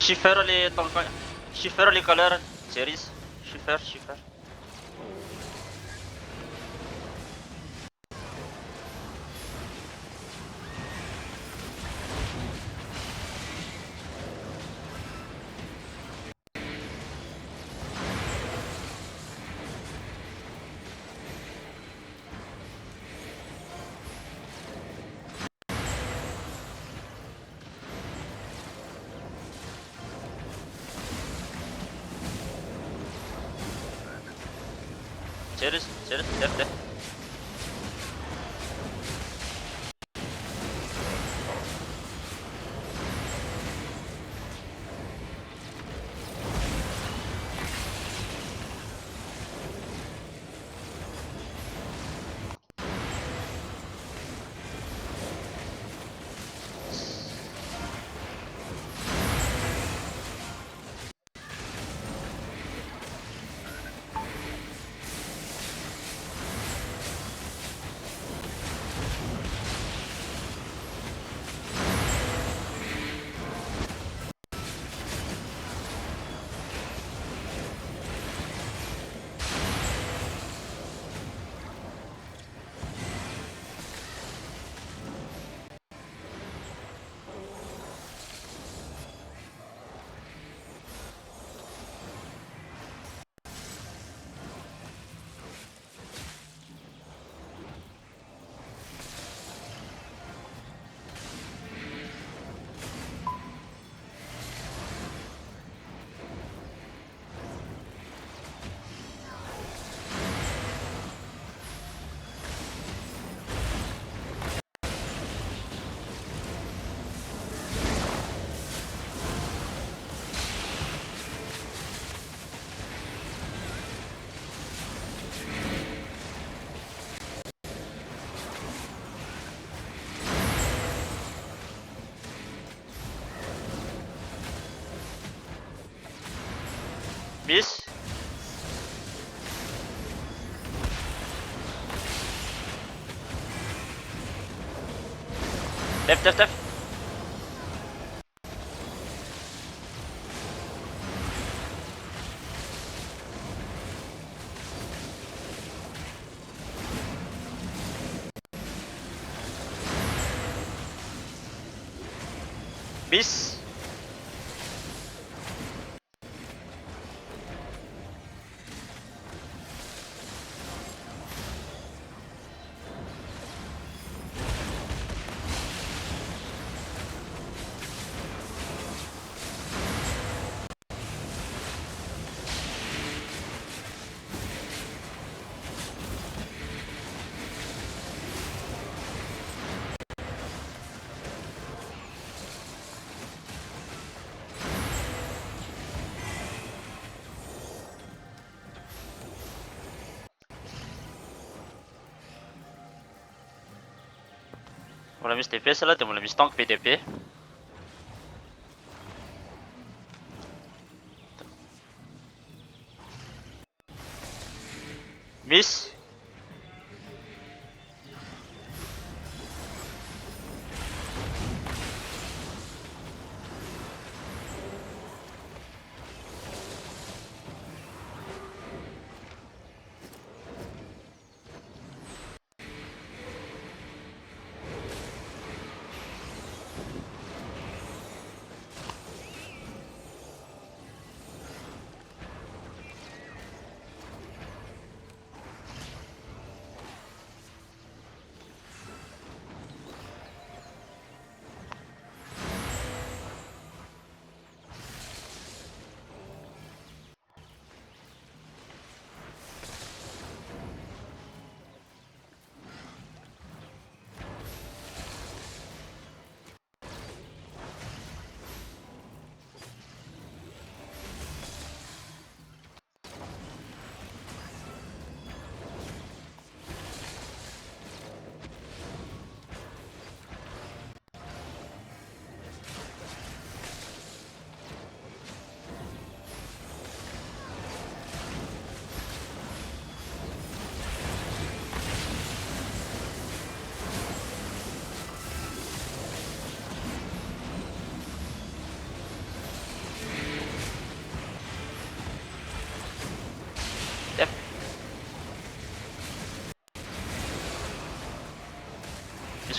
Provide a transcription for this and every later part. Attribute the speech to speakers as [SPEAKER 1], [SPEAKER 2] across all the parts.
[SPEAKER 1] Schiffer li color series. Schiffer. Series, left. Biz left. Biz mulai habis TP lah, mulai habis tank PTP. Miss.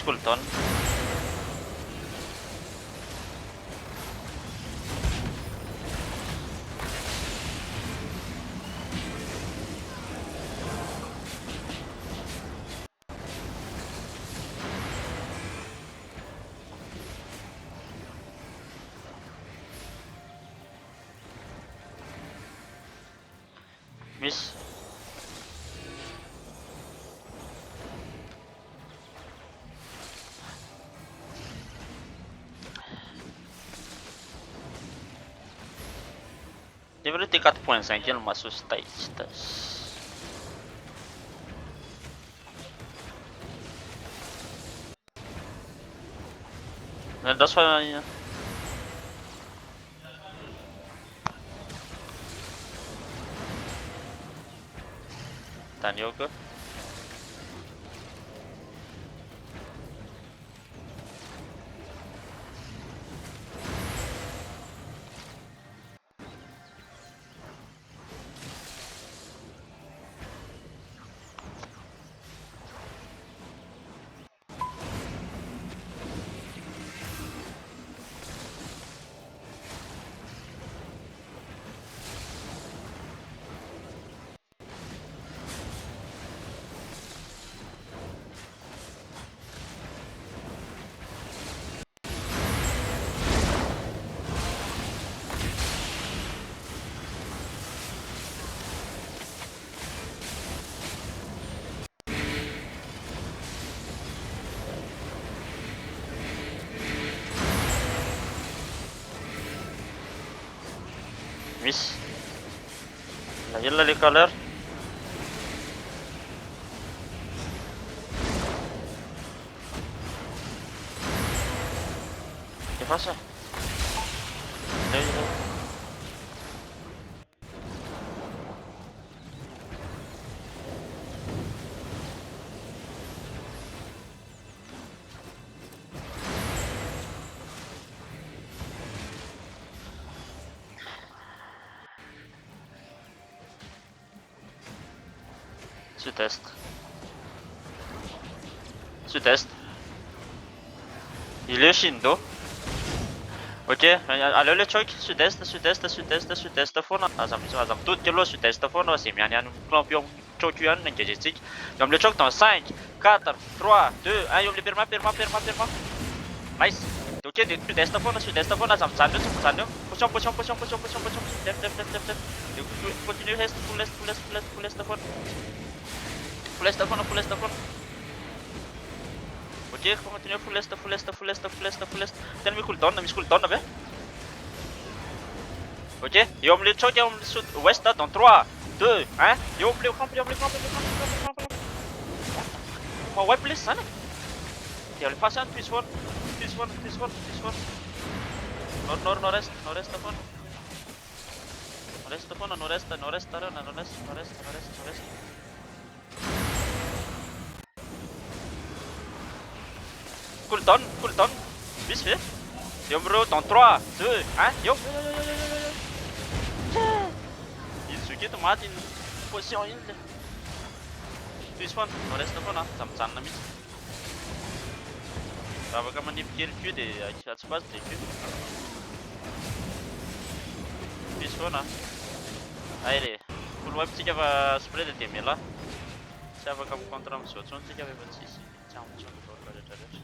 [SPEAKER 1] misy cooldown. Miss. Devrait ter 4.5 ele mă asustă aici. Das war Tanioka. Miss. La yellow le color. ¿Qué pasa? Sud-est. Sud-est. Il est Shindo. Ok, allez le choc, sud-est, sud-est, sud-est, sud-est foana. Azam tout kilo sud-est foana, c'est bien, il y a un champion choc, il y a un engagistique. Yom le choc dans 5, 4, 3, 2, 1, yom le pirma. Nice. Ok, sud-est foana, azam salio. Position. Left. Continue reste, full est foana. Full est foana. Ok, continue full est. Then we cooldown, là, ok, et on me le choque, on me le saute ouest dans 3, 2, 1, et on me le camp. On va wipe les ça, là. Et on le passe un plus fort. Nord-est, Cooldown, vite fait. Yo bro, dans 3, 2, 1, yo. Il suki tomate in position il. This one, nord-est là, ça me mis. Ça va comme un petit cul de espace de cul. This one, allez, full wipe qui va spread de team là. Ça va comme contre un saut, on sait qu'il y avait 26. Tiens, on va le